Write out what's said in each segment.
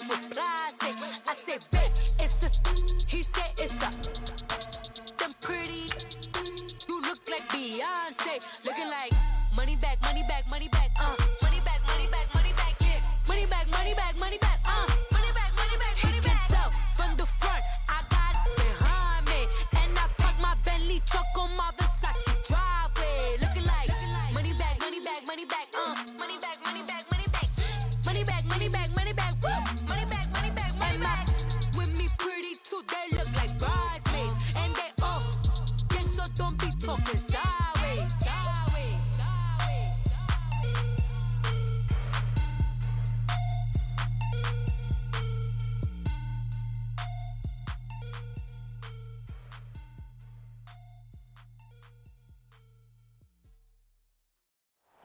reply. I say, babe, it's a. He said it's a. Them pretty. You look like Beyonce. Looking like money back, money back, money back, money back, money back, money back, yeah. Money back, money back, money back, money back, money back, money back. He can tell from the front, I got it behind me. And I park my Bentley truck on my Versace driveway. Looking like money back, money back, money back, money back, money back, money back. Money back, money back, money back, woo. Money back, money back, money back. With me pretty too, they look like bridesmaids. And they all gang, so don't be talking sideways, sideways, sideways.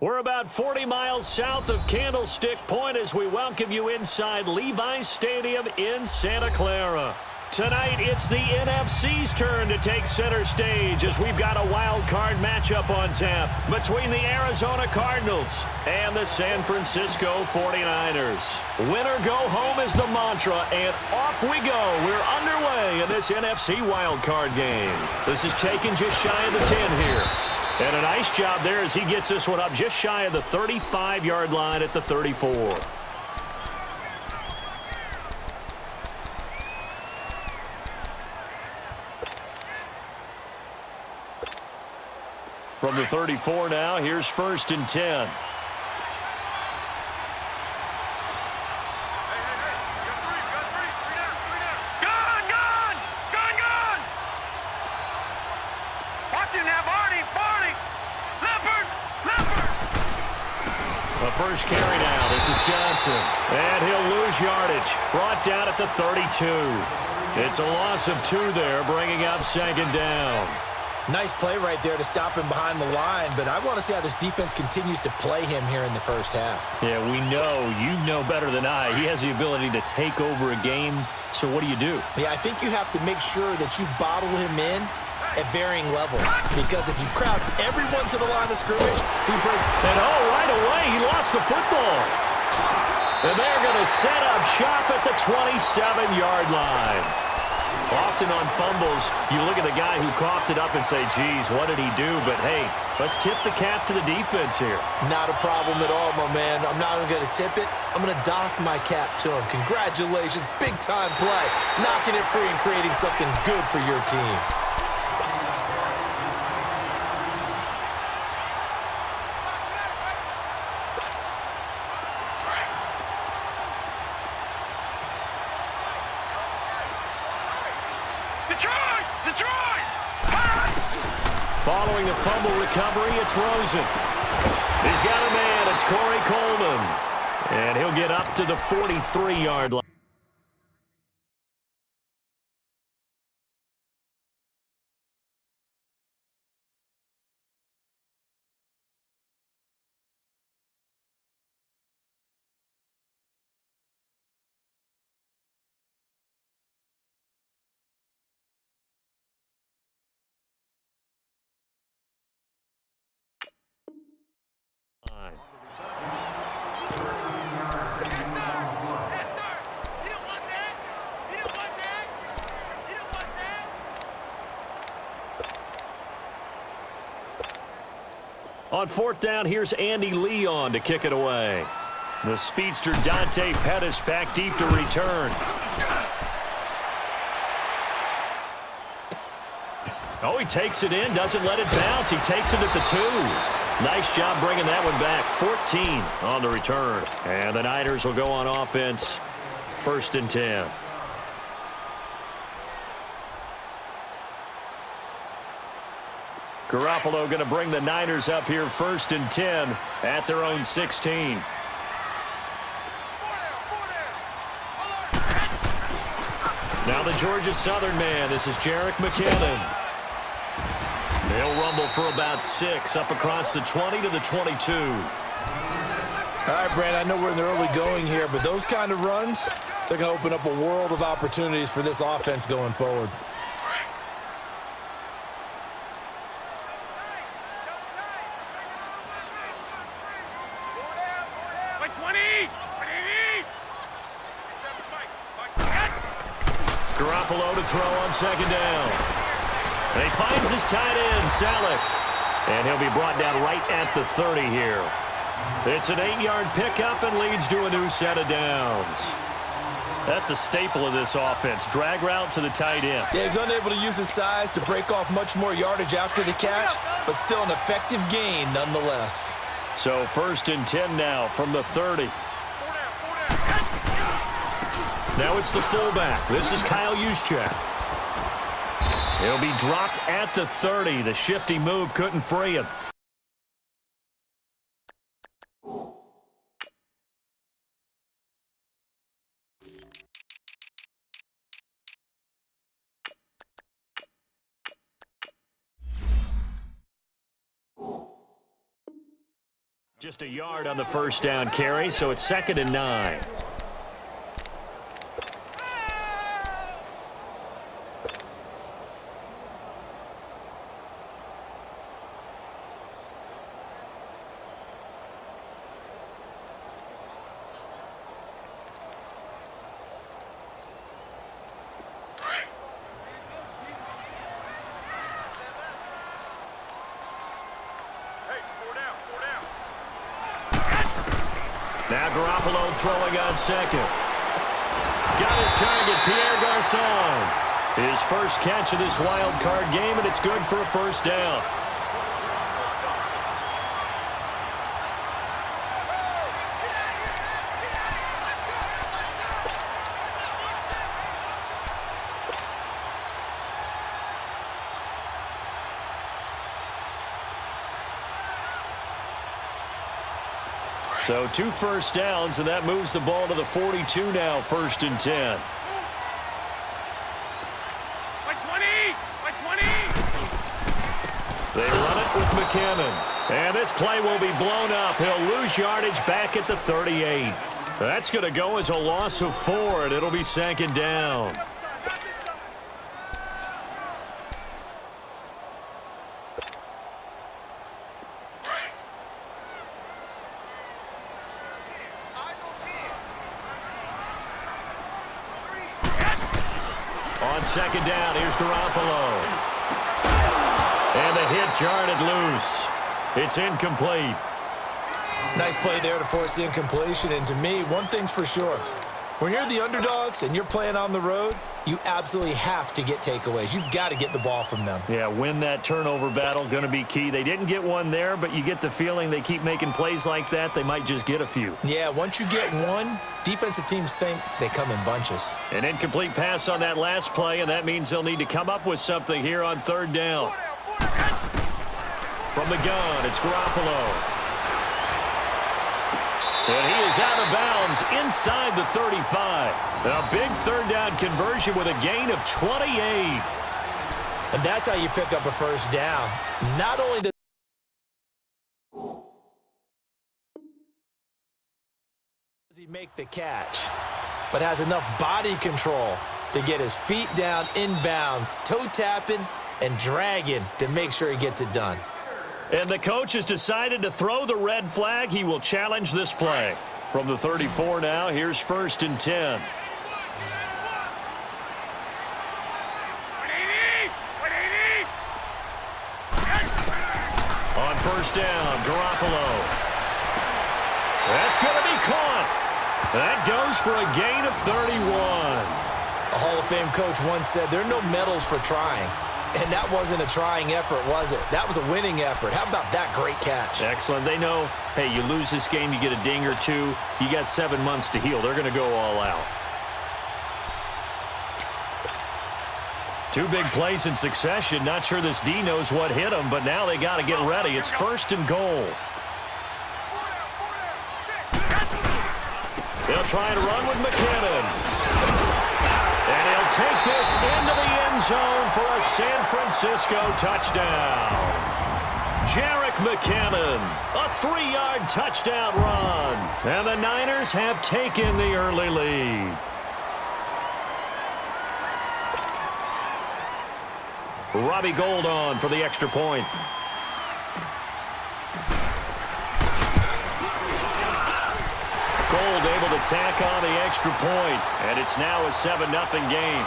We're about 40 miles south of Candlestick Point as we welcome you inside Levi's Stadium in Santa Clara. Tonight, it's the NFC's turn to take center stage as we've got a wild card matchup on tap between the Arizona Cardinals and the San Francisco 49ers. Winner go home is the mantra, and off we go. We're underway in this NFC wild card game. This is taken just shy of the 10 here. And a nice job there as he gets this one up just shy of the 35-yard line at the 34. From the 34 now, here's 1st and 10. First carry now. This is Johnson. And he'll lose yardage. Brought down at the 32. It's a loss of 2 there, bringing up 2nd down. Nice play right there to stop him behind the line, but I want to see how this defense continues to play him here in the first half. Yeah, we know. You know better than I. He has the ability to take over a game. So what do? Yeah, I think you have to make sure that you bottle him in at varying levels, because if you crowd everyone to the line of scrimmage, he breaks. And right away, he lost the football. And they're going to set up shop at the 27-yard line. Often on fumbles, you look at the guy who coughed it up and say, geez, what did he do? But, hey, let's tip the cap to the defense here. Not a problem at all, my man. I'm not even going to tip it. I'm going to doff my cap to him. Congratulations, big-time play. Knocking it free and creating something good for your team. Following the fumble recovery, it's Rosen. He's got a man. It's Corey Coleman. And he'll get up to the 43-yard line. On 4th down, here's Andy Leon to kick it away. The speedster Dante Pettis back deep to return. Oh, he takes it in, doesn't let it bounce. He takes it at the 2. Nice job bringing that one back. 14 on the return. And the Niners will go on offense. 1st and 10. Garoppolo going to bring the Niners up here 1st and 10 at their own 16. Now the Georgia Southern man. This is Jerick McKinnon. They'll rumble for about 6 up across the 20 to the 22. All right, Brand, I know we're in the early going here, but those kind of runs, they're going to open up a world of opportunities for this offense going forward. Garoppolo to throw on second down. And he finds his tight end, Salek. And he'll be brought down right at the 30 here. It's an 8-yard pickup and leads to a new set of downs. That's a staple of this offense. Drag route to the tight end. Yeah, he's unable to use his size to break off much more yardage after the catch, but still an effective gain nonetheless. So 1st and 10 now from the 30. Now it's the fullback. This is Kyle Juszczyk. He'll be dropped at the 30. The shifty move couldn't free him. Just a yard on the first down carry, so it's 2nd and 9. Now Garoppolo throwing on second. Got his target, Pierre Garçon. His first catch of this wild card game, and it's good for a first down. So 2 first downs, and that moves the ball to the 42 now, 1st and 10. They run it with McKinnon. And this play will be blown up. He'll lose yardage back at the 38. That's going to go as a loss of 4, and it'll be 2nd down. On 2nd down, here's Garoppolo. And the hit jarred loose. It's incomplete. Nice play there to force the incompletion. And to me, one thing's for sure. When you're the underdogs and you're playing on the road, you absolutely have to get takeaways. You've got to get the ball from them. Yeah, win that turnover battle, going to be key. They didn't get one there, but you get the feeling they keep making plays like that, they might just get a few. Yeah, once you get one, defensive teams think they come in bunches. An incomplete pass on that last play, and that means they'll need to come up with something here on 3rd down. From the gun, it's Garoppolo. And he is out of bounds inside the 35. A big 3rd down conversion with a gain of 28. And that's how you pick up a first down. Not only does he make the catch, but has enough body control to get his feet down inbounds, toe tapping and dragging to make sure he gets it done. And the coach has decided to throw the red flag. He will challenge this play. From the 34 now, here's 1st and 10. On 1st down, Garoppolo. That's going to be caught. That goes for a gain of 31. A Hall of Fame coach once said there are no medals for trying. And that wasn't a trying effort, was it? That was a winning effort. How about that great catch? Excellent. They know, hey, you lose this game, you get a ding or two. You got 7 months to heal. They're going to go all out. 2 big plays in succession. Not sure this D knows what hit him, but now they got to get ready. It's 1st and goal. They'll try to run with McKinnon. And he'll take this into the end zone for a San Francisco touchdown. Jerick McKinnon, a 3-yard touchdown run. And the Niners have taken the early lead. Robbie Gould on for the extra point. Gould able to tack on the extra point, and it's now a 7-0 game.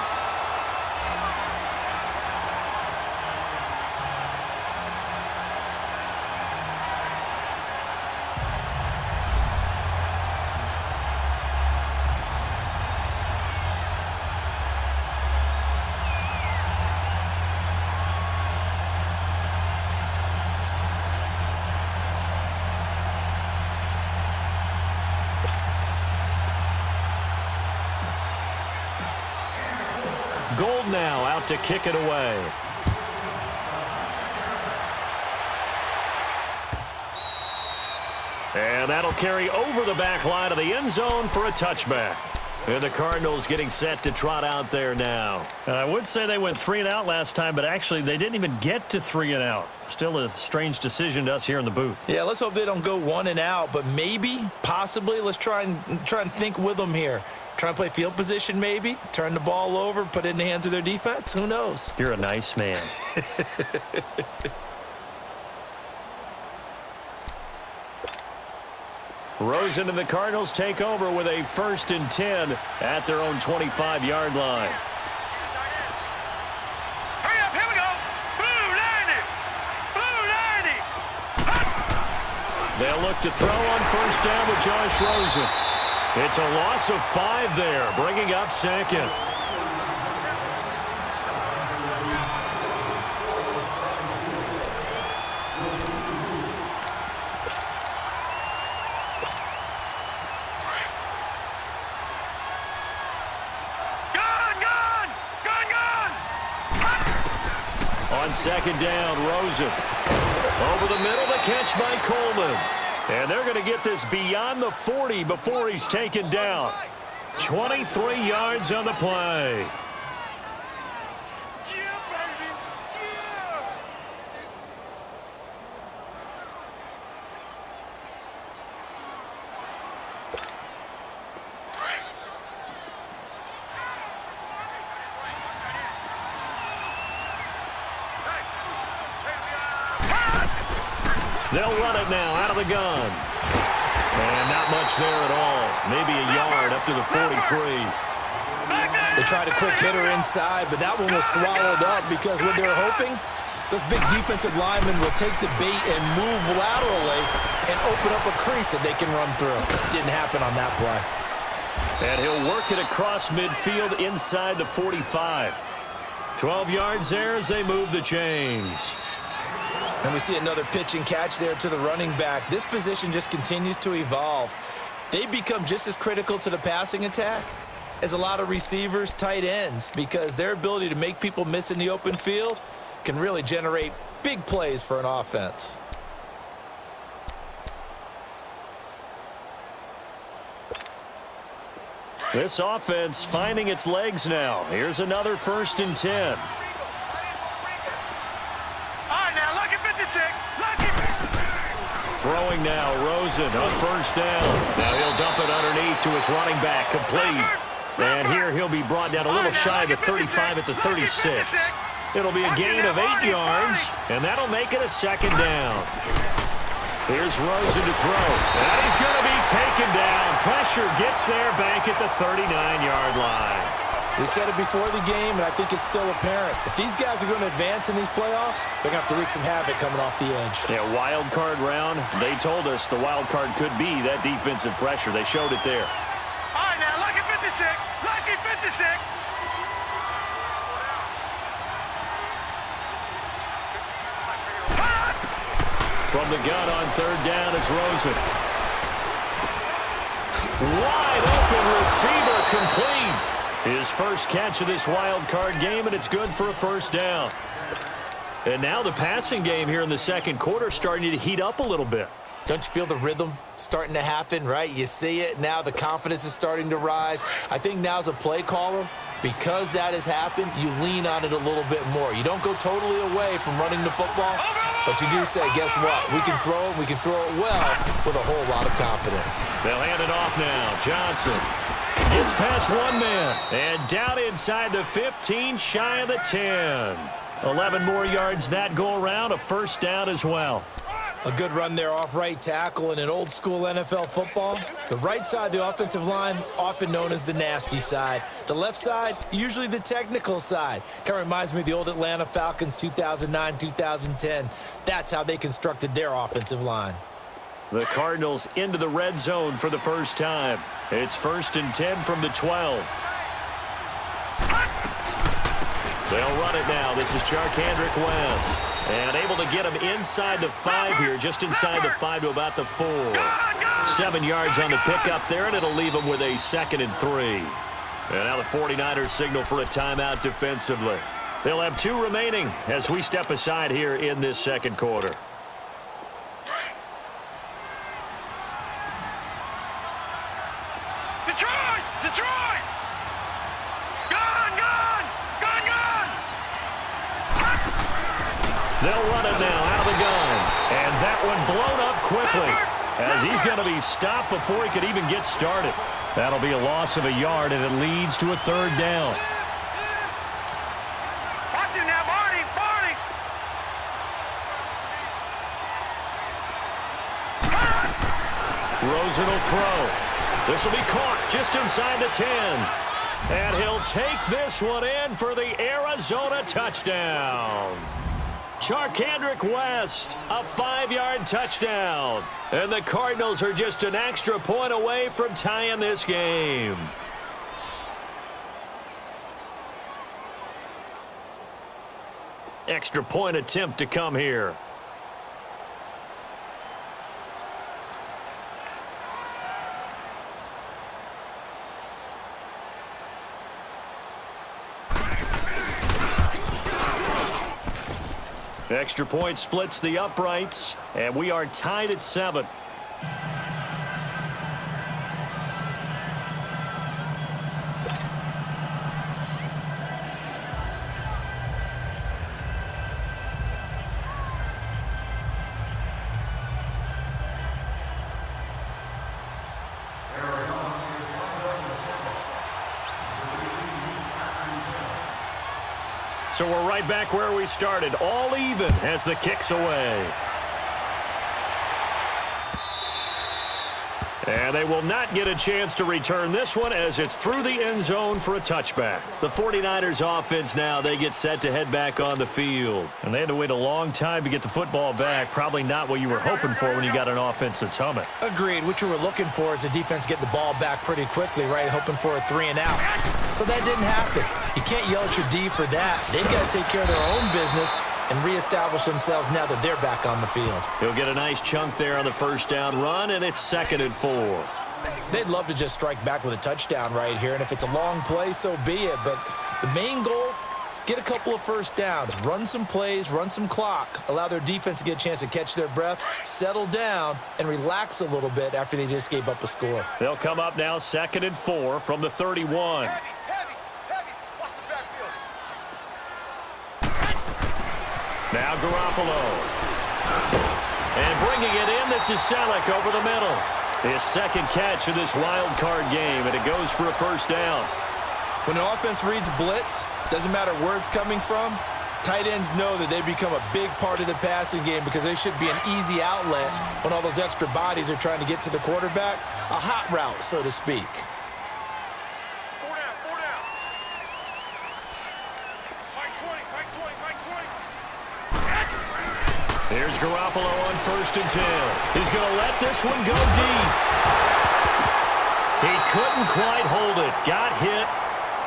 Gold now out to kick it away. And that'll carry over the back line of the end zone for a touchback. And the Cardinals getting set to trot out there now. I would say they went 3 and out last time, but actually they didn't even get to 3 and out. Still a strange decision to us here in the booth. Yeah, let's hope they don't go 1 and out, but maybe, possibly, let's try and think with them here. Try and play field position maybe, turn the ball over, put it in the hands of their defense. Who knows? You're a nice man. Rosen and the Cardinals take over with a 1st and 10 at their own 25-yard line. Hurry up, here we go. Blue 90. Blue 90. They'll look to throw on 1st down with Josh Rosen. It's a loss of 5 there, bringing up 2nd. On 2nd down, Rosen. Over the middle, the catch by Coleman. And they're going to get this beyond the 40 before he's taken down. 23 yards on the play. Yeah, baby. Yeah. They'll run it now out of the gun. And not much there at all. Maybe a yard up to the 43. They tried a quick hitter inside, but that one was swallowed up because what they were hoping, those big defensive linemen will take the bait and move laterally and open up a crease that they can run through. Didn't happen on that play. And he'll work it across midfield inside the 45. 12 yards there as they move the chains. And we see another pitch and catch there to the running back. This position just continues to evolve. They become just as critical to the passing attack as a lot of receivers, tight ends, because their ability to make people miss in the open field can really generate big plays for an offense. This offense finding its legs now. Here's another 1st and 10. Throwing now, Rosen on 1st down. Now he'll dump it underneath to his running back, complete. And here he'll be brought down a little shy of the 35 at the 36. It'll be a gain of 8 yards, and that'll make it a 2nd down. Here's Rosen to throw. And he's going to be taken down. Pressure gets there back at the 39-yard line. We said it before the game, and I think it's still apparent. If these guys are going to advance in these playoffs, they're going to have to wreak some havoc coming off the edge. Yeah, wild card round. They told us the wild card could be that defensive pressure. They showed it there. All right, now, lucky 56. Lucky 56. From the gun on 3rd down, it's Rosen. Wide open receiver, complete. His first catch of this wild card game, and it's good for a 1st down. And now the passing game here in the 2nd quarter starting to heat up a little bit. Don't you feel the rhythm starting to happen, right? You see it. Now the confidence is starting to rise. I think now as a play caller, because that has happened, you lean on it a little bit more. You don't go totally away from running the football, but you do say, guess what? We can throw it. We can throw it well with a whole lot of confidence. They'll hand it off now. Johnson gets past one man and down inside the 15, shy of the 10. 11 more yards that go around, a 1st down as well. A good run there off right tackle in an old-school NFL football. The right side of the offensive line, often known as the nasty side. The left side, usually the technical side. Kind of reminds me of the old Atlanta Falcons 2009-2010. That's how they constructed their offensive line. The Cardinals into the red zone for the first time. It's 1st and 10 from the 12. They'll run it now. This is Charkandrick West. And able to get him inside the 5 here, just inside the 5 to about the 4. 7 yards on the pickup there, and it'll leave him with a 2nd and 3. And now the 49ers signal for a timeout defensively. They'll have 2 remaining as we step aside here in this second quarter. Detroit! Detroit! Gone! Gone! Gone! Gone! They'll run it now out of the gun. And that one blown up quickly as he's going to be stopped before he could even get started. That'll be a loss of a yard, and it leads to a 3rd down. Watch him now, Barney! Barney! Rosen will throw. This will be caught just inside the 10. And he'll take this one in for the Arizona touchdown. Charkandrick West, a 5-yard touchdown. And the Cardinals are just an extra point away from tying this game. Extra point attempt to come here. Extra point splits the uprights, and we are tied at 7. So we're right back where we started, all even as the kick's away. And they will not get a chance to return this one as it's through the end zone for a touchback. The 49ers offense now, they get set to head back on the field. And they had to wait a long time to get the football back. Probably not what you were hoping for when you got an offense that's humming. Agreed. What you were looking for is the defense getting the ball back pretty quickly, right? Hoping for a 3 and out. So that didn't happen. You can't yell at your D for that. They've got to take care of their own business and reestablish themselves now that they're back on the field. He'll get a nice chunk there on the first down run, and it's 2nd and 4. They'd love to just strike back with a touchdown right here, and if it's a long play, so be it. But the main goal, get a couple of first downs, run some plays, run some clock, allow their defense to get a chance to catch their breath, settle down, and relax a little bit after they just gave up a score. They'll come up now 2nd and 4 from the 31. Now Garoppolo. And bringing it in, this is Selleck over the middle. His 2nd catch of this wild card game, and it goes for a first down. When the offense reads blitz, doesn't matter where it's coming from, tight ends know that they become a big part of the passing game because they should be an easy outlet when all those extra bodies are trying to get to the quarterback. A hot route, so to speak. Here's Garoppolo on 1st and 10. He's going to let this one go deep. He couldn't quite hold it. Got hit.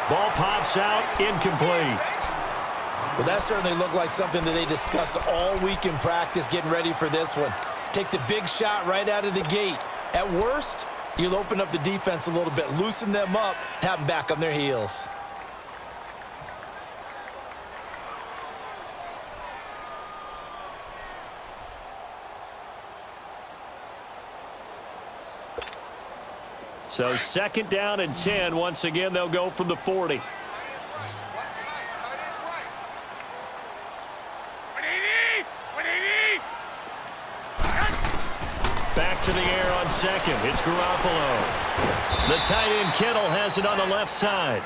Ball pops out. Incomplete. Well, that certainly looked like something that they discussed all week in practice getting ready for this one. Take the big shot right out of the gate. At worst, you'll open up the defense a little bit, loosen them up, have them back on their heels. So 2nd down and 10. Once again, they'll go from the 40. Back to the air on 2nd. It's Garoppolo. The tight end Kittle has it on the left side.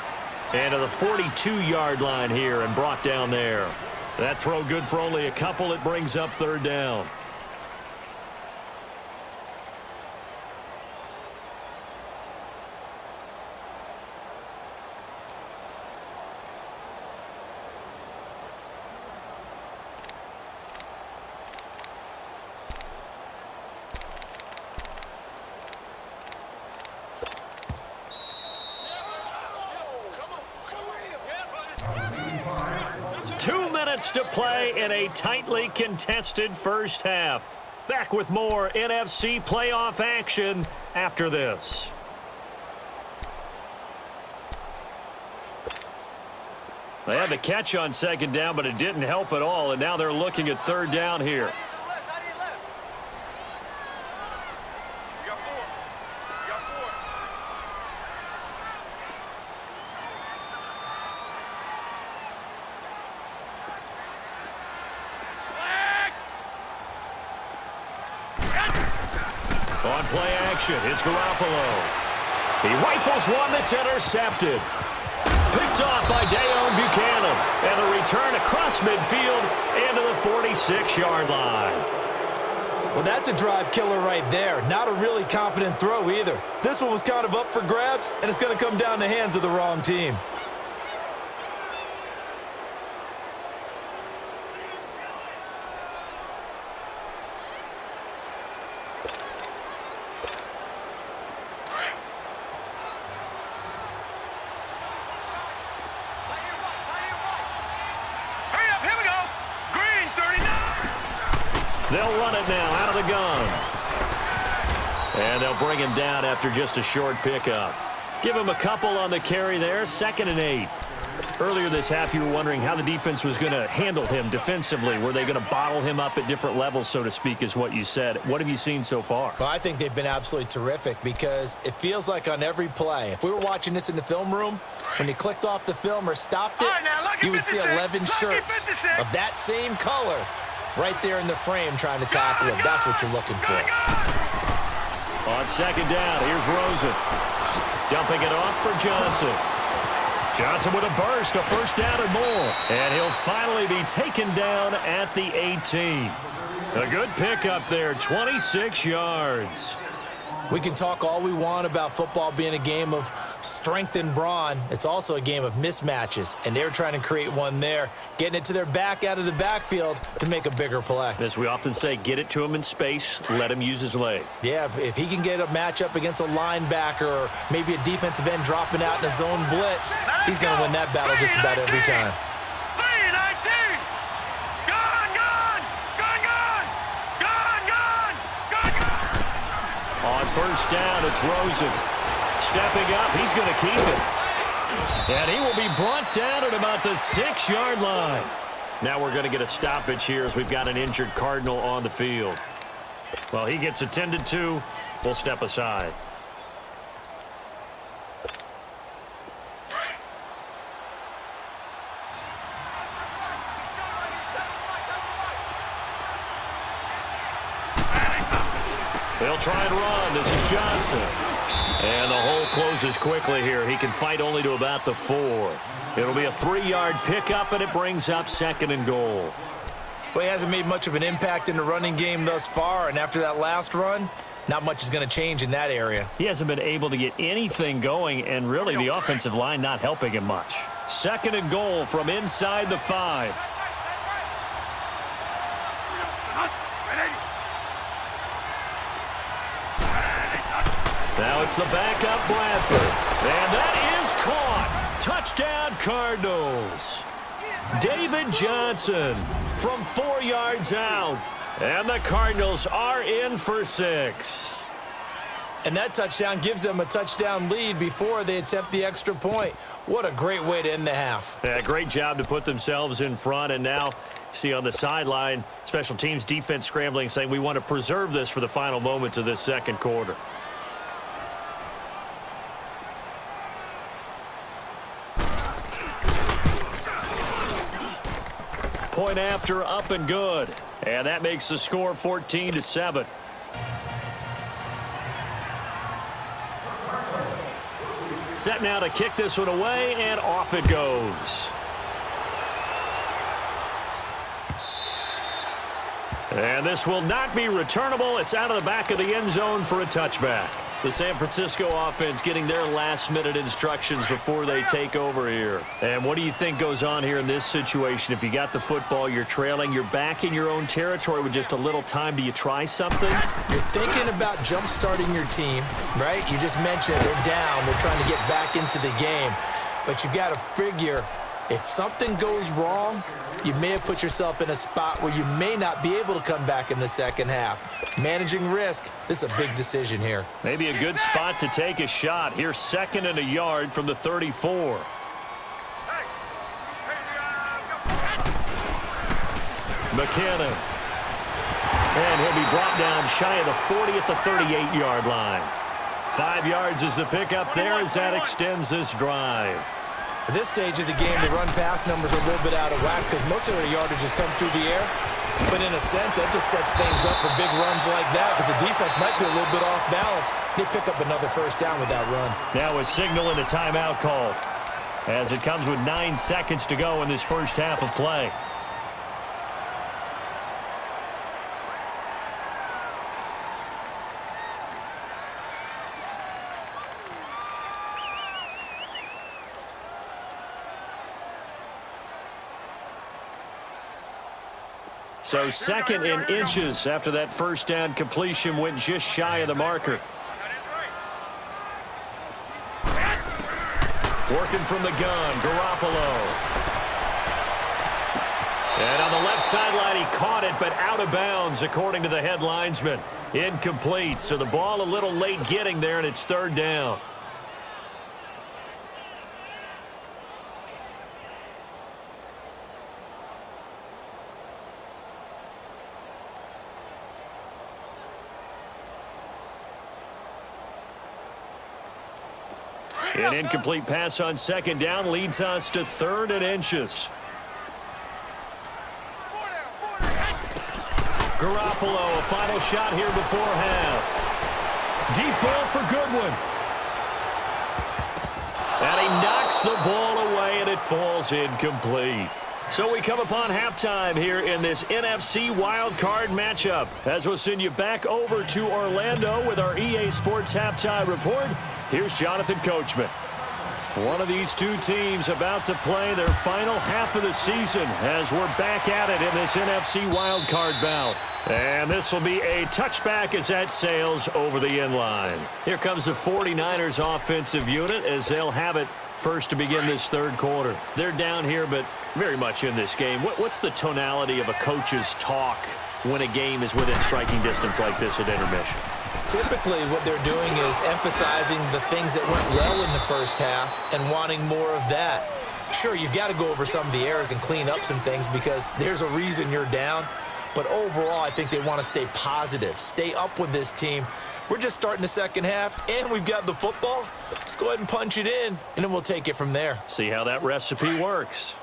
And to the 42-yard line here and brought down there. That throw good for only a couple. It brings up 3rd down. To play in a tightly contested first half. Back with more NFC playoff action after this. They had the catch on second down, but it didn't help at all, and now they're looking at third down here. On play action, it's Garoppolo. He rifles one that's intercepted. Picked off by Dayon Buchanan. And the return across midfield into the 46-yard line. Well, that's a drive killer right there. Not a really confident throw either. This one was kind of up for grabs, and it's going to come down the hands of the wrong team. They'll run it now out of the gun. And they'll bring him down after just a short pickup. Give him a couple on the carry there, 2nd and 8. Earlier this half, you were wondering how the defense was going to handle him defensively. Were they going to bottle him up at different levels, so to speak, is what you said. What have you seen so far? Well, I think they've been absolutely terrific because it feels like on every play, if we were watching this in the film room, when you clicked off the film or stopped it, you would see 11 shirts of that same color right there in the frame trying to tackle him. That's what you're looking for. On second down, here's Rosen. Dumping it off for Johnson. Johnson with a burst, a first down and more. And he'll finally be taken down at the 18. A good pickup there, 26 yards. We can talk all we want about football being a game of strength and brawn. It's also a game of mismatches, and they're trying to create one there, getting it to their back out of the backfield to make a bigger play. As we often say, get it to him in space, let him use his leg. Yeah, if he can get a matchup against a linebacker or maybe a defensive end dropping out in a zone blitz, he's going to win that battle just about every time. On first down, it's Rosen. Stepping up, he's going to keep it. And he will be brought down at about the 6-yard line. Now we're going to get a stoppage here as we've got an injured Cardinal on the field. Well, he gets attended to. We'll step aside. They'll try and run. This is Johnson. And the hole closes quickly here. He can fight only to about the 4. It'll be a 3-yard pickup, and it brings up 2nd and goal. Well, he hasn't made much of an impact in the running game thus far, and after that last run, not much is going to change in that area. He hasn't been able to get anything going, and really the offensive line not helping him much. 2nd and goal from inside the 5. Now it's the backup Bradford. And that is caught. Touchdown Cardinals. David Johnson from 4 yards out. And the Cardinals are in for 6. And that touchdown gives them a touchdown lead before they attempt the extra point. What a great way to end the half. Yeah, great job to put themselves in front. And now, see on the sideline, special teams defense scrambling, saying we want to preserve this for the final moments of this second quarter. Point after, up and good. And that makes the score 14-7. Set now to kick this one away, and off it goes. And this will not be returnable. It's out of the back of the end zone for a touchback. The San Francisco offense getting their last-minute instructions before they take over here. And what do you think goes on here in this situation? If you got the football, you're trailing, you're back in your own territory with just a little time. Do you try something? You're thinking about jump-starting your team, right? You just mentioned they're down. They're trying to get back into the game. But you got to figure if something goes wrong, you may have put yourself in a spot where you may not be able to come back in the second half. Managing risk, this is a big decision here. Maybe a good spot to take a shot. Here's 2nd and a yard from the 34. McKinnon. And he'll be brought down shy of the 40 at the 38-yard line. 5 yards is the pickup there as that extends this drive. At this stage of the game, the run-pass numbers are a little bit out of whack because most of their yardage has come through the air. But in a sense, that just sets things up for big runs like that because the defense might be a little bit off balance. They pick up another first down with that run. Now a signal and a timeout call as it comes with 9 seconds to go in this first half of play. So second in inches after that first down completion went just shy of the marker. Working from the gun, Garoppolo. And on the left sideline, he caught it, but out of bounds, according to the head linesman. Incomplete, so the ball a little late getting there, and it's third down. An incomplete pass on second down leads us to third and inches. Garoppolo, a final shot here before half. Deep ball for Goodwin. And he knocks the ball away, and it falls incomplete. So we come upon halftime here in this NFC wildcard matchup. As we'll send you back over to Orlando with our EA Sports Halftime Report, here's Jonathan Coachman. One of these two teams about to play their final half of the season as we're back at it in this NFC wildcard bout. And this will be a touchback as that sails over the end line. Here comes the 49ers offensive unit as they'll have it first to begin this third quarter. They're down here, but very much in this game. What's the tonality of a coach's talk when a game is within striking distance like this at intermission? Typically, what they're doing is emphasizing the things that went well in the first half and wanting more of that. Sure, you've got to go over some of the errors and clean up some things because there's a reason you're down. But overall, I think they want to stay positive, stay up with this team. We're just starting the second half, and we've got the football. Let's go ahead and punch it in, and then we'll take it from there. See how that recipe works.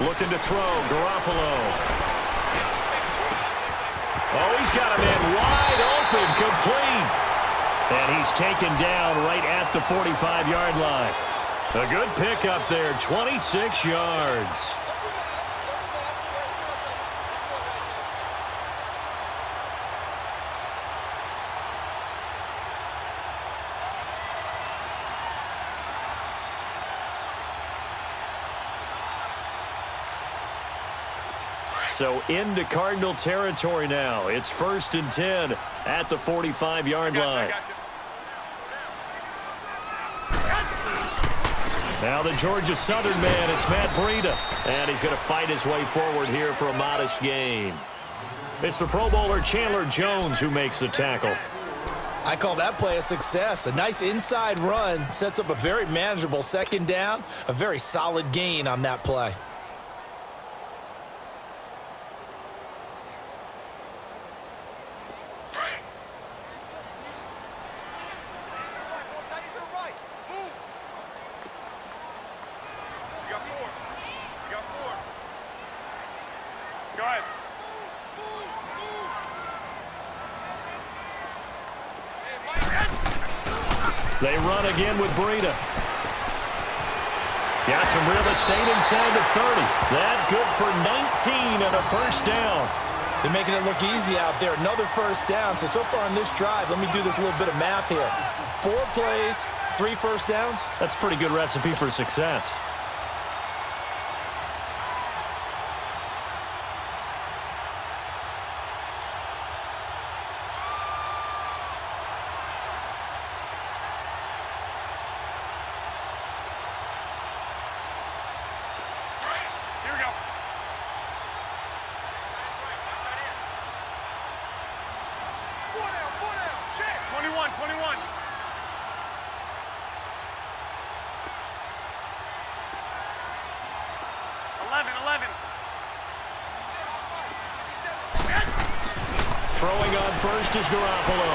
Looking to throw, Garoppolo. Oh, he's got a man wide open, complete. And he's taken down right at the 45-yard line. A good pickup there, 26 yards. So into Cardinal territory now. It's 1st and 10 at the 45-yard line. Now the Georgia Southern man, it's Matt Breida. And he's going to fight his way forward here for a modest gain. It's the Pro Bowler Chandler Jones who makes the tackle. I call that play a success. A nice inside run sets up a very manageable second down. A very solid gain on that play. They run again with Breida. Got some real estate inside the 30. That good for 19 and a first down. They're making it look easy out there. Another first down. So far on this drive, let me do this little bit of math here. 4 plays, 3 first downs. That's a pretty good recipe for success. 11. Throwing on first is Garoppolo.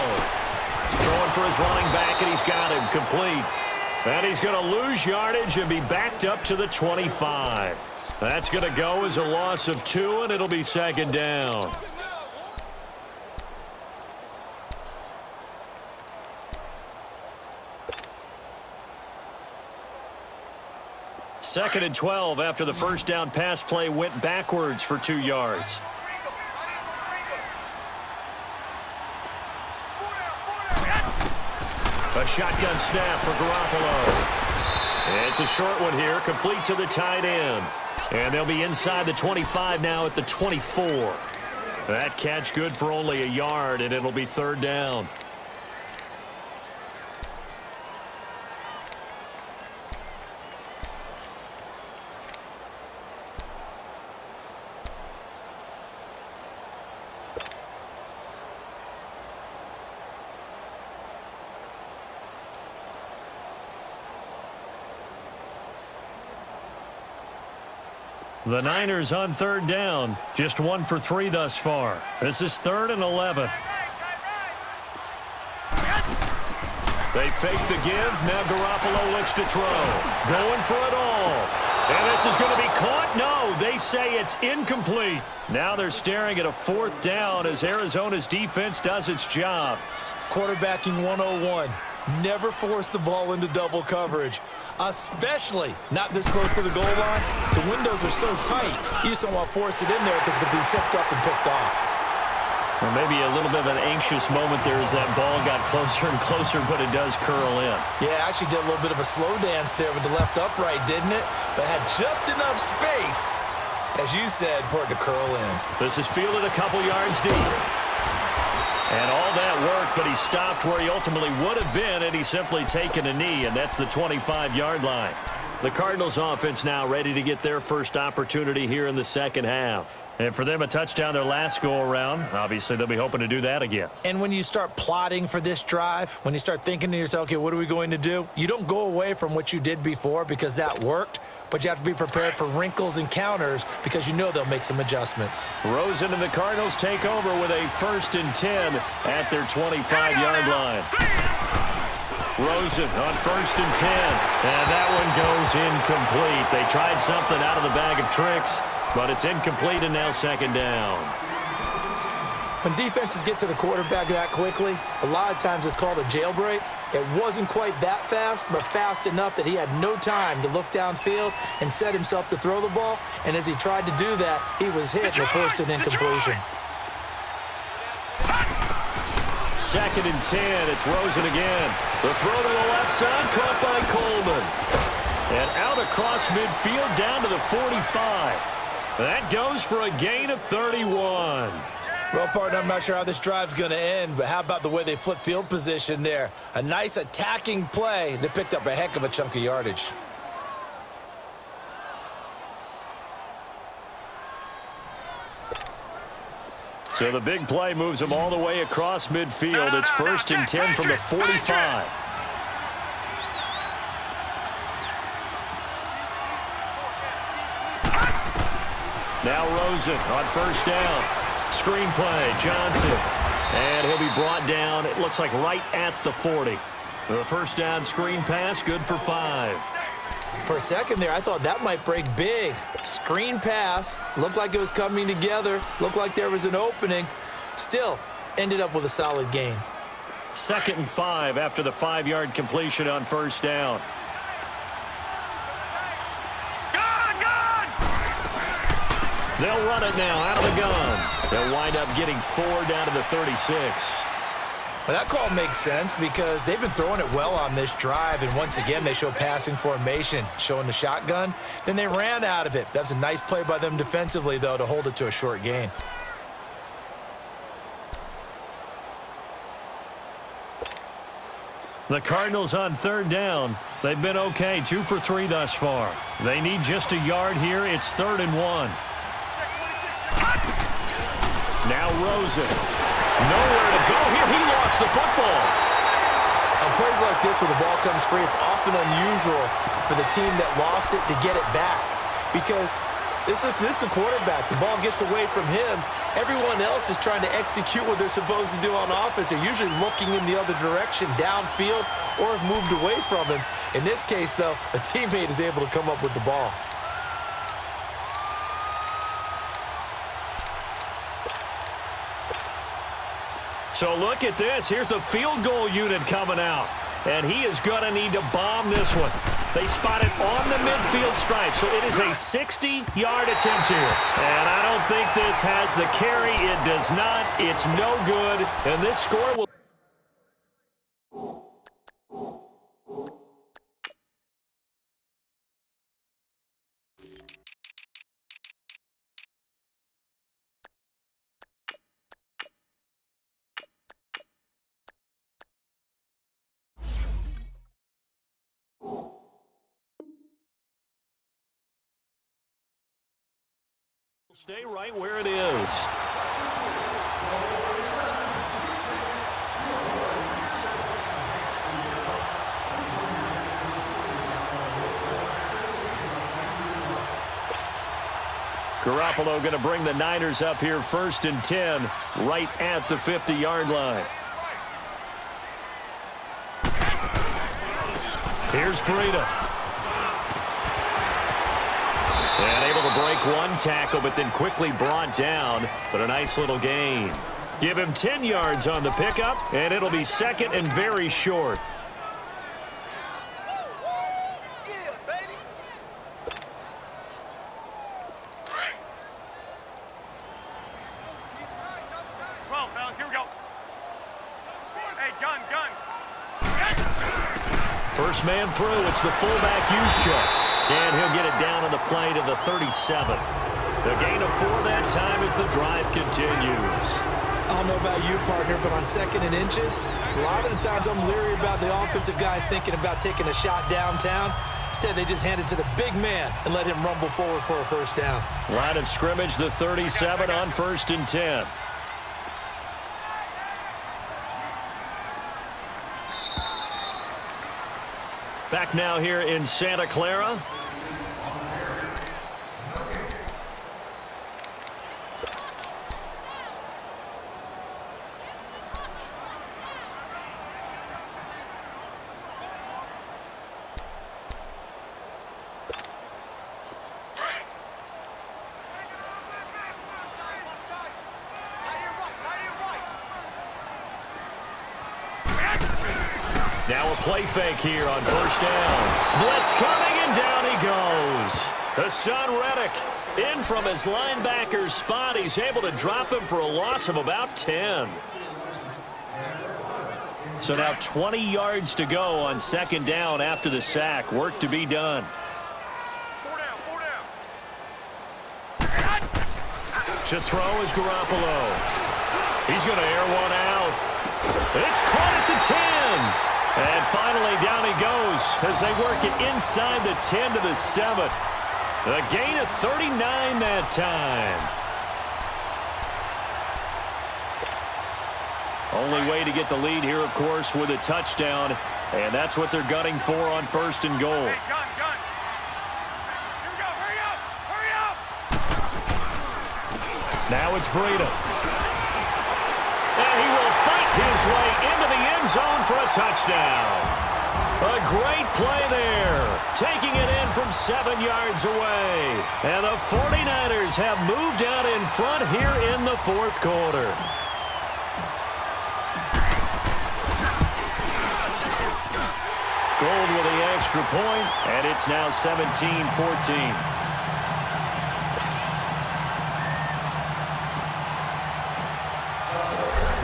Throwing for his running back, and he's got him complete. And he's going to lose yardage and be backed up to the 25. That's going to go as a loss of 2, and it'll be second down. Second and 12 after the first down pass play went backwards for 2 yards. A shotgun snap for Garoppolo. It's a short one here, complete to the tight end. And they'll be inside the 25 now at the 24. That catch good for only a yard, and it'll be third down. The Niners on third down. Just 1 for 3 thus far. This is 3rd and 11. They fake the give. Now Garoppolo looks to throw. Going for it all. And this is going to be caught. No, they say it's incomplete. Now they're staring at a 4th down as Arizona's defense does its job. Quarterbacking 101. Never force the ball into double coverage, especially not this close to the goal line. The windows are so tight, you just don't want to force it in there because it could be tipped up and picked off. Or maybe a little bit of an anxious moment there as that ball got closer and closer, but it does curl in. Yeah, actually did a little bit of a slow dance there with the left upright, didn't it? But had just enough space, as you said, for it to curl in. This is fielded a couple yards deep. And all that worked, but he stopped where he ultimately would have been, and he's simply taken a knee, and that's the 25-yard line. The Cardinals offense now ready to get their first opportunity here in the second half. And for them, a touchdown their last go-around. Obviously, they'll be hoping to do that again. And when you start plotting for this drive, when you start thinking to yourself, okay, what are we going to do? You don't go away from what you did before because that worked, but you have to be prepared for wrinkles and counters because you know they'll make some adjustments. Rosen and the Cardinals take over with a 1st and 10 at their 25-yard line. Rosen on 1st and 10. And that one goes incomplete. They tried something out of the bag of tricks, but it's incomplete and now second down. When defenses get to the quarterback that quickly, a lot of times it's called a jailbreak. It wasn't quite that fast, but fast enough that he had no time to look downfield and set himself to throw the ball. And as he tried to do that, he was hit and forced an incompletion. 2nd and 10. It's Rosen again. The throw to the left side, caught by Coleman. And out across midfield down to the 45. That goes for a gain of 31. Well, partner, I'm not sure how this drive's going to end, but how about the way they flip field position there? A nice attacking play that picked up a heck of a chunk of yardage. So the big play moves them all the way across midfield. It's 1st and 10 from the 45. Now Rosen on 1st down. Screen play, Johnson. And he'll be brought down, it looks like right at the 40. The 1st down screen pass, good for 5. For a second there, I thought that might break big. Screen pass, looked like it was coming together, looked like there was an opening. Still, ended up with a solid gain. 2nd and 5 after the 5-yard completion on 1st down. They'll run it now out of the gun. They'll wind up getting 4 down to the 36. Well, that call makes sense because they've been throwing it well on this drive, and once again, they show passing formation, showing the shotgun. Then they ran out of it. That's a nice play by them defensively, though, to hold it to a short gain. The Cardinals on 3rd down. They've been okay, 2 for 3 thus far. They need just a yard here. It's 3rd and 1. Now Rosen. Nowhere to go here. He lost the football. On plays like this where the ball comes free, it's often unusual for the team that lost it to get it back because This is the quarterback. The ball gets away from him. Everyone else is trying to execute what they're supposed to do on offense. They're usually looking in the other direction, downfield, or have moved away from him. In this case, though, a teammate is able to come up with the ball. So look at this. Here's the field goal unit coming out. And he is going to need to bomb this one. They spot it on the midfield stripe, so it is a 60-yard attempt here. And I don't think this has the carry. It does not. It's no good. And this score will... Stay right where it is. Garoppolo going to bring the Niners up here 1st and 10, right at the 50-yard line. Here's Breida. And able to break one tackle, but then quickly brought down. But a nice little gain. Give him 10 yards on the pickup, and it'll be 2nd and very short. Well, fellas, here we go. Hey, gun. First man through. It's the fullback use check. And he'll get it down on the play to the 37. The gain of 4 that time as the drive continues. I don't know about you, partner, but on 2nd and inches, a lot of the times I'm leery about the offensive guys thinking about taking a shot downtown. Instead, they just hand it to the big man and let him rumble forward for a first down. Line of scrimmage, the 37 on 1st and 10. Back now here in Santa Clara. Now a play fake here on 1st down. Blitz coming, and down he goes. Hassan Reddick in from his linebacker's spot. He's able to drop him for a loss of about 10. So now 20 yards to go on 2nd down after the sack. Work to be done. 4 down. To throw is Garoppolo. He's going to air one out. It's caught at the 10. And finally, down he goes as they work it inside the 10 to the 7. A gain of 39 that time. Only way to get the lead here, of course, with a touchdown. And that's what they're gunning for on 1st and goal. Hey, gun. Here we go. Hurry up. Now it's Breida. And he will fight his way into the end zone for a touchdown. A great play there. Taking it in from 7 yards away. And the 49ers have moved out in front here in the 4th quarter. Gold with the extra point, and it's now 17-14.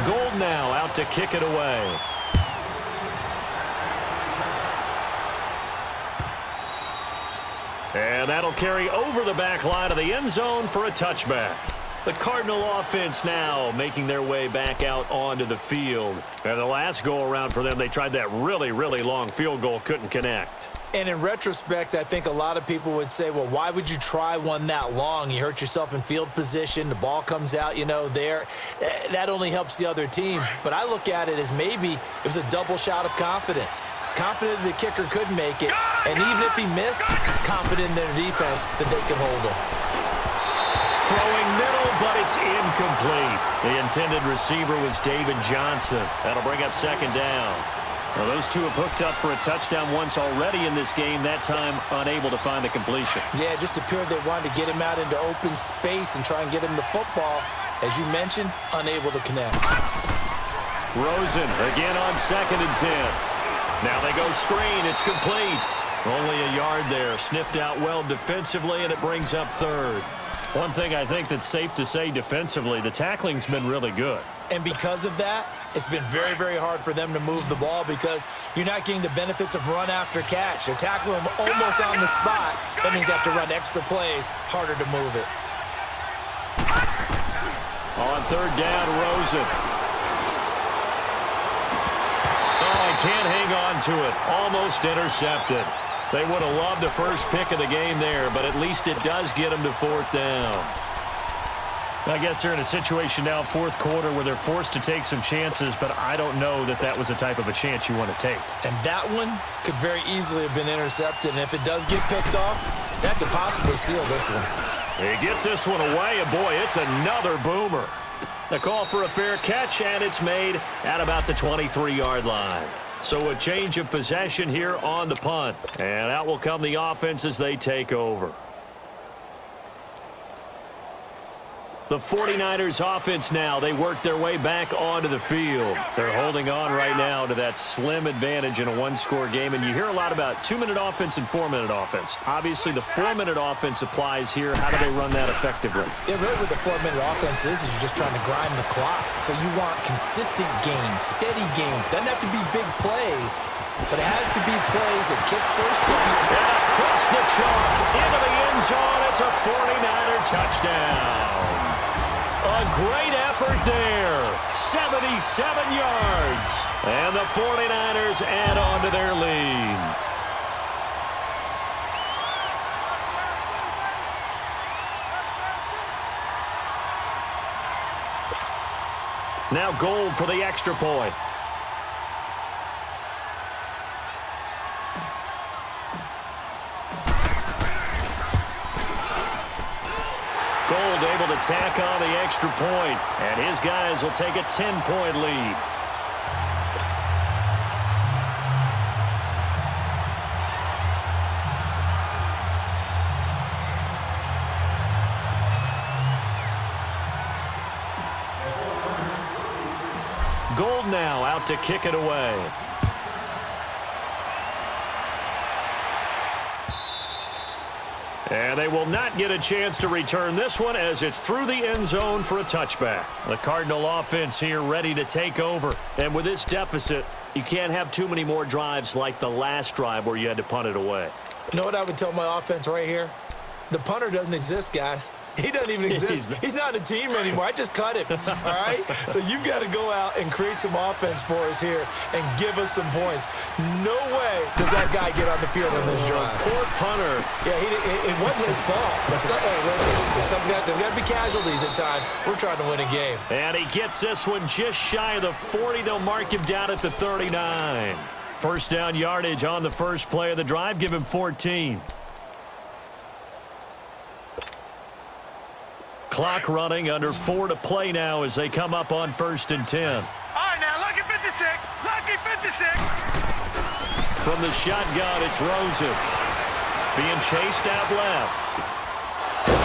Gold now out to kick it away. And that'll carry over the back line of the end zone for a touchback. The Cardinal offense now making their way back out onto the field. And the last go-around for them, they tried that really, really long field goal, couldn't connect. And in retrospect, I think a lot of people would say, well, why would you try one that long? You hurt yourself in field position. The ball comes out, there. That only helps the other team. But I look at it as maybe it was a double shot of confidence. Confident the kicker could make it. And even if he missed, confident in their defense that they can hold him. Throwing middle, but it's incomplete. The intended receiver was David Johnson. That'll bring up second down. Well, those two have hooked up for a touchdown once already in this game, that time unable to find the completion. Yeah, it just appeared they wanted to get him out into open space and try and get him the football. As you mentioned, unable to connect. Rosen again on 2nd and 10. Now they go screen. It's complete. Only a yard there. Sniffed out well defensively, and it brings up 3rd. One thing I think that's safe to say defensively, the tackling's been really good. And because of that, it's been very, very hard for them to move the ball because you're not getting the benefits of run after catch. They're tackling them almost on the spot. That means they have to run extra plays, harder to move it. On 3rd down, Rosen. Oh, he can't hang on to it. Almost intercepted. They would have loved the first pick of the game there, but at least it does get them to 4th down. I guess they're in a situation now, 4th quarter, where they're forced to take some chances, but I don't know that that was the type of a chance you want to take. And that one could very easily have been intercepted, and if it does get picked off, that could possibly seal this one. He gets this one away, and boy, it's another boomer. The call for a fair catch, and it's made at about the 23-yard line. So a change of possession here on the punt. And out will come the offense as they take over. The 49ers offense now, they work their way back onto the field. They're holding on right now to that slim advantage in a one-score game. And you hear a lot about 2-minute offense and 4-minute offense. Obviously, the 4-minute offense applies here. How do they run that effectively? Yeah, really what the 4-minute offense is you're just trying to grind the clock. So you want consistent gains, steady gains. Doesn't have to be big plays, but it has to be plays that gets first down. And across the chalk, into the end zone, it's a 49er touchdown. A great effort there. 77 yards. And the 49ers add on to their lead. Now Gold for the extra point. Gold able to tack on the extra point, and his guys will take a 10-point lead. Gold now out to kick it away. And they will not get a chance to return this one as it's through the end zone for a touchback. The Cardinal offense here ready to take over. And with this deficit, you can't have too many more drives like the last drive where you had to punt it away. You know what I would tell my offense right here? The punter doesn't exist, guys. He doesn't even exist. He's not a team anymore. I just cut him, all right? So you've got to go out and create some offense for us here and give us some points. No way does that guy get on the field on this drive. Poor punter. Yeah, it wasn't his fault. But hey, listen, there's got to be casualties at times. We're trying to win a game. And he gets this one just shy of the 40. They'll mark him down at the 39. First down yardage on the first play of the drive. Give him 14. Clock running, under 4 to play now as they come up on 1st and 10. All right, now, lucky 56. Lucky 56. From the shotgun, it's Rosen. Being chased out left.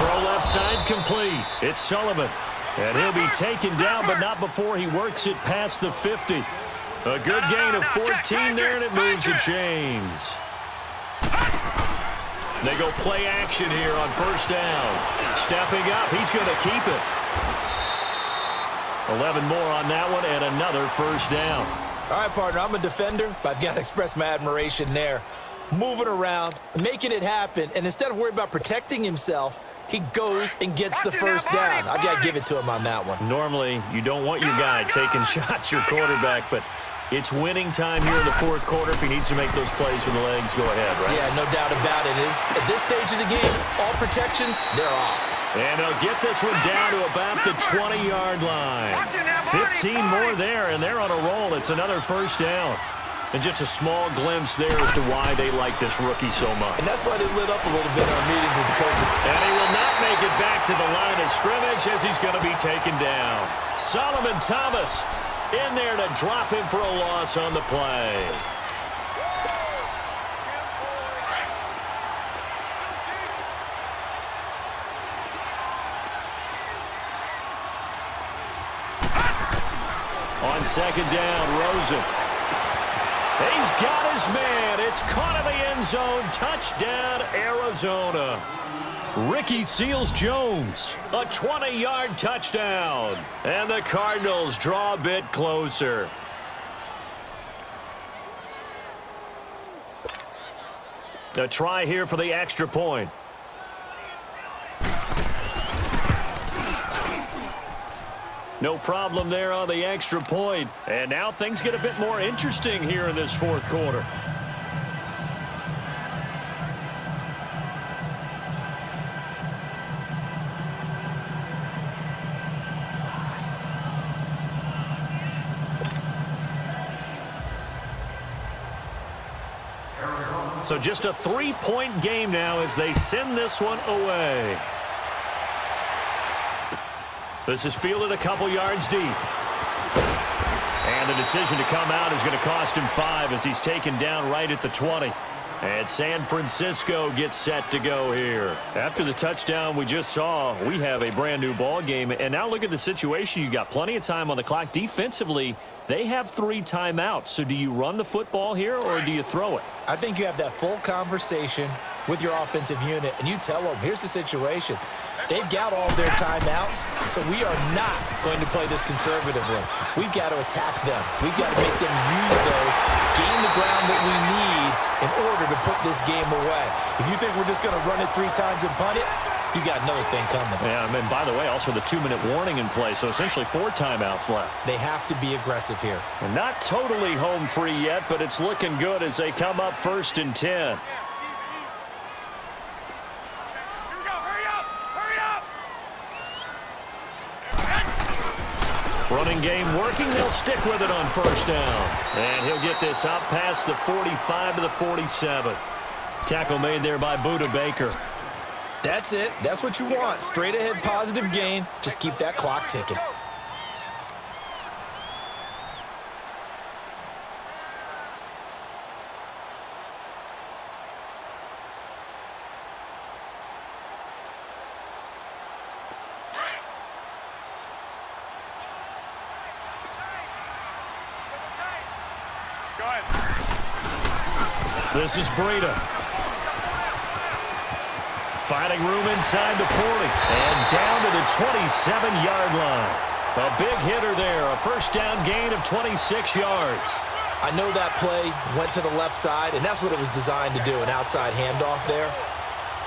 Throw left side complete. It's Sullivan. And he'll be taken down, but not before he works it past the 50. A good gain of 14 there, and it moves the chains. They go play action here on 1st down. Stepping up, he's going to keep it. 11 more on that one, and another 1st down. All right, partner, I'm a defender, but I've got to express my admiration there. Moving around, making it happen, and instead of worrying about protecting himself, he goes and gets the 1st down. I've got to give it to him on that one. Normally, you don't want your guy taking shots, your quarterback, but it's winning time here in the 4th quarter. If he needs to make those plays with the legs, go ahead, right? Yeah, no doubt about it. At this stage of the game, all protections, they're off. And they'll get this one down to about the 20-yard line. 15 more there, and they're on a roll. It's another 1st down. And just a small glimpse there as to why they like this rookie so much. And that's why they lit up a little bit in our meetings with the coaches. And he will not make it back to to the line of scrimmage as he's going to be taken down. Solomon Thomas in there to drop him for a loss on the play. On second down, Rosen. He's got his man. It's caught in the end zone. Touchdown, Arizona. Ricky Seals-Jones, a 20-yard touchdown. And the Cardinals draw a bit closer. A try here for the extra point. No problem there on the extra point. And now things get a bit more interesting here in this fourth quarter. So just a 3-point game now as they send this one away. This is fielded a couple yards deep. And the decision to come out is going to cost him 5 as he's taken down right at the 20. And San Francisco gets set to go here. After the touchdown we just saw, we have a brand new ball game. And now look at the situation. You got plenty of time on the clock. Defensively, they have 3 timeouts. So do you run the football here or do you throw it? I think you have that full conversation with your offensive unit, and you tell them, here's the situation. They've got all their timeouts, so we are not going to play this conservatively. We've got to attack them. We've got to make them use those, gain the ground that we need in order to put this game away. If you think we're just going to run it 3 times and punt it, you got another thing coming. Yeah, and by the way, also the 2-minute warning in play, so essentially 4 timeouts left. They have to be aggressive here. And not totally home free yet, but it's looking good as they come up 1st and 10. Running game working. They'll stick with it on 1st down. And he'll get this out past the 45 to the 47. Tackle made there by Buda Baker. That's it. That's what you want. Straight ahead positive gain. Just keep that clock ticking. This is Breida. Finding room inside the 40. And down to the 27-yard line. A big hitter there. A 1st down gain of 26 yards. I know that play went to the left side, and that's what it was designed to do, an outside handoff there.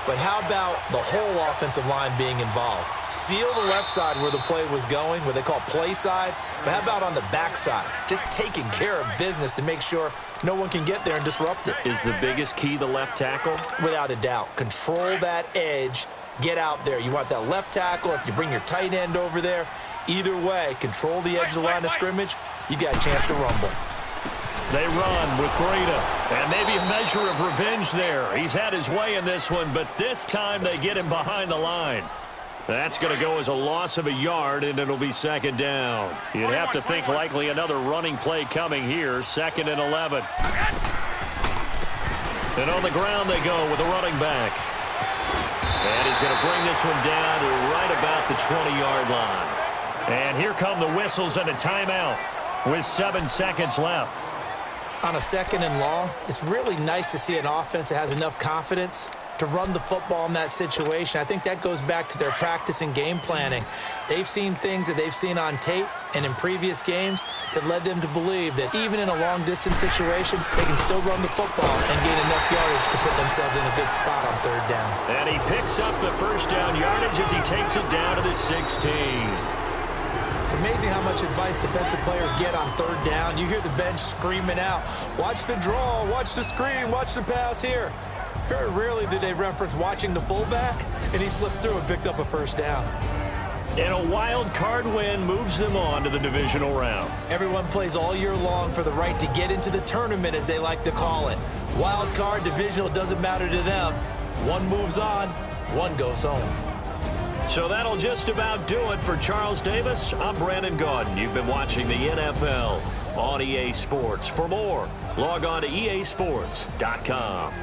But how about the whole offensive line being involved? Seal the left side where the play was going, what they call play side. But how about on the back side? Just taking care of business to make sure no one can get there and disrupt it. Is the biggest key the left tackle? Without a doubt. Control that edge. Get out there. You want that left tackle. If you bring your tight end over there, either way, control the edge of the line of scrimmage. You got a chance to rumble. They run with Breida, and maybe a measure of revenge there. He's had his way in this one, but this time they get him behind the line. That's going to go as a loss of a yard, and it'll be 2nd down. You'd have to think likely another running play coming here, 2nd and 11. And on the ground they go with the running back. And he's going to bring this one down to right about the 20-yard line. And here come the whistles and a timeout with 7 seconds left. On a 2nd and long, it's really nice to see an offense that has enough confidence to run the football in that situation. I think that goes back to their practice and game planning. They've seen things that they've seen on tape and in previous games that led them to believe that even in a long-distance situation, they can still run the football and gain enough yardage to put themselves in a good spot on 3rd down. And he picks up the 1st down yardage as he takes it down to the 16. It's amazing how much advice defensive players get on 3rd down. You hear the bench screaming out, watch the draw, watch the screen, watch the pass here. Very rarely do they reference watching the fullback, and he slipped through and picked up a 1st down. And a wild card win moves them on to the divisional round. Everyone plays all year long for the right to get into the tournament, as they like to call it. Wild card, divisional, doesn't matter to them. One moves on, one goes home. So that'll just about do it for Charles Davis. I'm Brandon Gaudin. You've been watching the NFL on EA Sports. For more, log on to easports.com.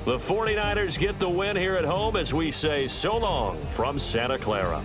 The 49ers get the win here at home as we say so long from Santa Clara.